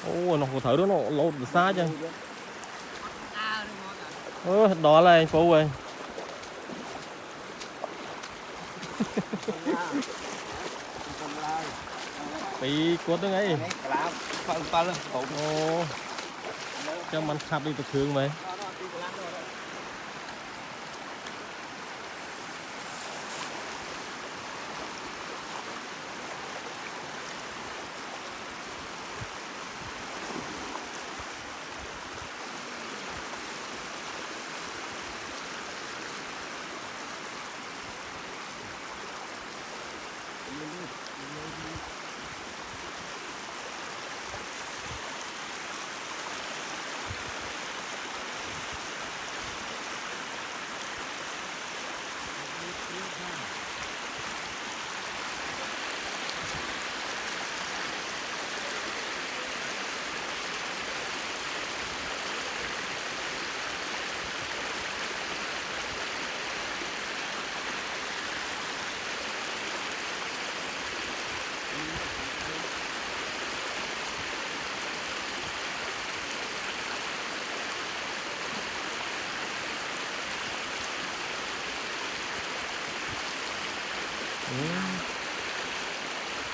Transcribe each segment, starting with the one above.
Ôi nó thở đó nó lột từ xa chứ. Đó là anh Phú ơi. Bị cuốn đó ngay. Ồ. Cho mình khắp đi từ thường mày.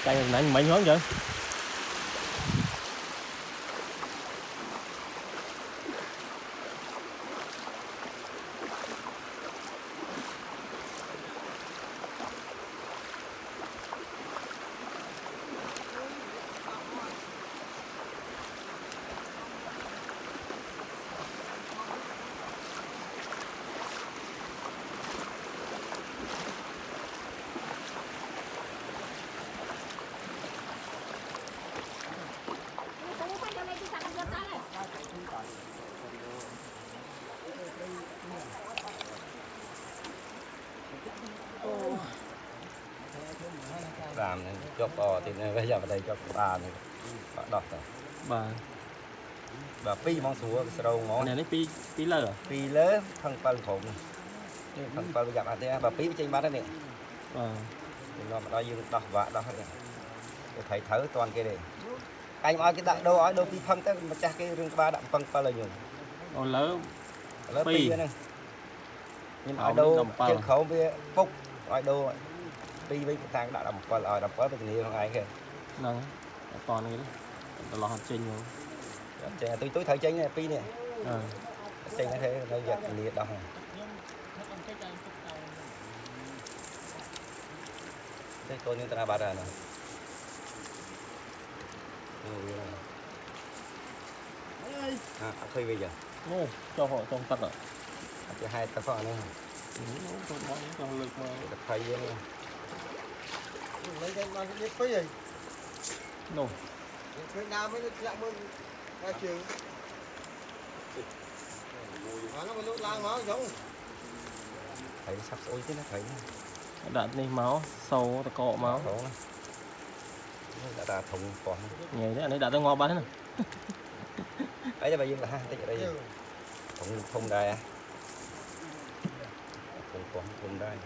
Cây này mạnh hơn vậy. làm này chọc bò thì bây giờ vào đây chọc bà này đọt rồi bà pi mong xuống sầu ngó này lấy pi lơ pi lớn thằng pal thủng thằng pal gặp anh thế bà pi trên bát đó nè nó mà đôi dương đọt vạ đọt này thấy thở toàn cái này anh nói cái đạn đâu nói đâu pi phân tới mà cha cái rừng ba đạn phân pal là nhiều lớn pi này nhưng ở đâu trên khẩu với phúc ở đâu pi với thằng đã đầm pal ở đầm pal với nhiều thằng ai kìa nè toàn cái đó là học trình rồi tôi thấy tranh này pi này tranh như thế nó giật liệt đâu đây tôi như ta bà ra nè khơi bây giờ cho họ trong tật cho hai ta có nữa cho lực mà thầy vậy nè lấy cái mà biết phí gì nổ Việt Nam mới lại mới ra trường nó mới lúc lang máu giống thầy sắp ôi chứ nó thầy đặt đi máu sâu ta cọ máu đã thùng còn nhảy đấy anh ấy đặt ra ngon bán này ấy cho bà dương là ha đây thùng đây à thùng đây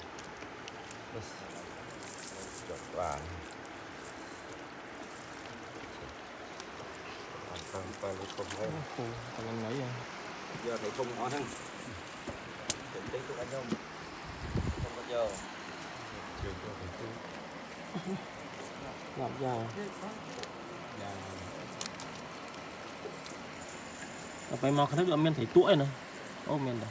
chọt vào còn thùng đây còn lấy giờ thấy thùng ngon hơn chuẩn bị tụi anh không có giờ làm giàu phải mò khăn thức là miền thấy tuổi này ô miền này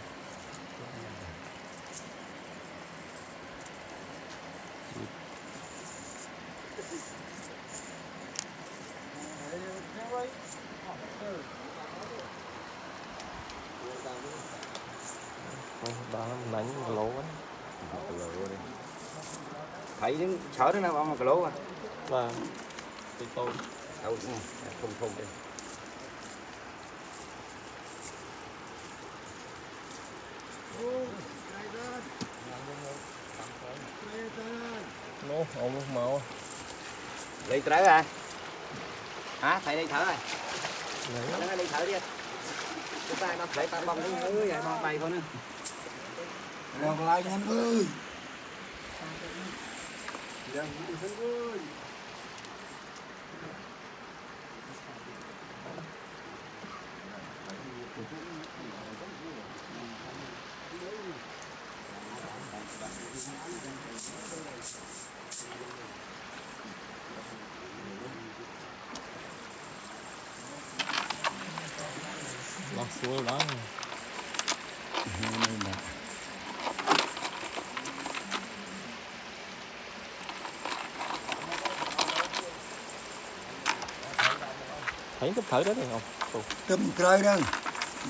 đó đánh lố ấy. thấy những chở thế nào mà cái lố à và tôi đâu không đây nó ông máu lấy tới à hả thầy đi thở rồi lấy đi thở đi chúng ta nó lấy ta bông cái nữa vậy bông tay thôi nữa còn lại anh ơi Lọt xuống đó thấy cái thở đó này không Tâm trai đó.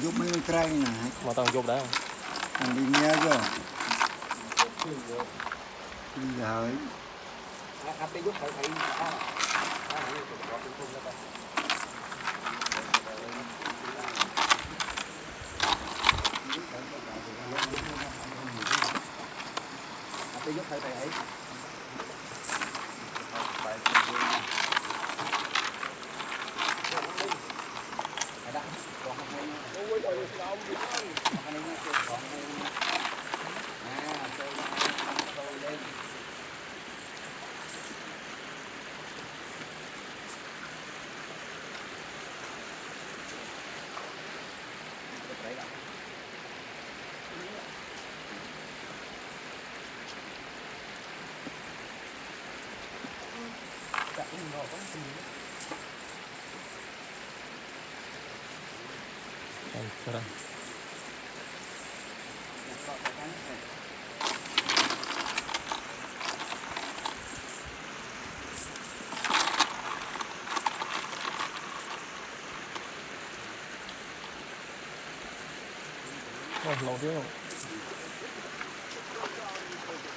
Giúp mình trai nè. mà tao vô đã Anh đi nghe chưa? Đi rồi. Anh đi giúp thầy thầy đi giúp thầy thầy ấy. Rồi. Lâu tiếng không?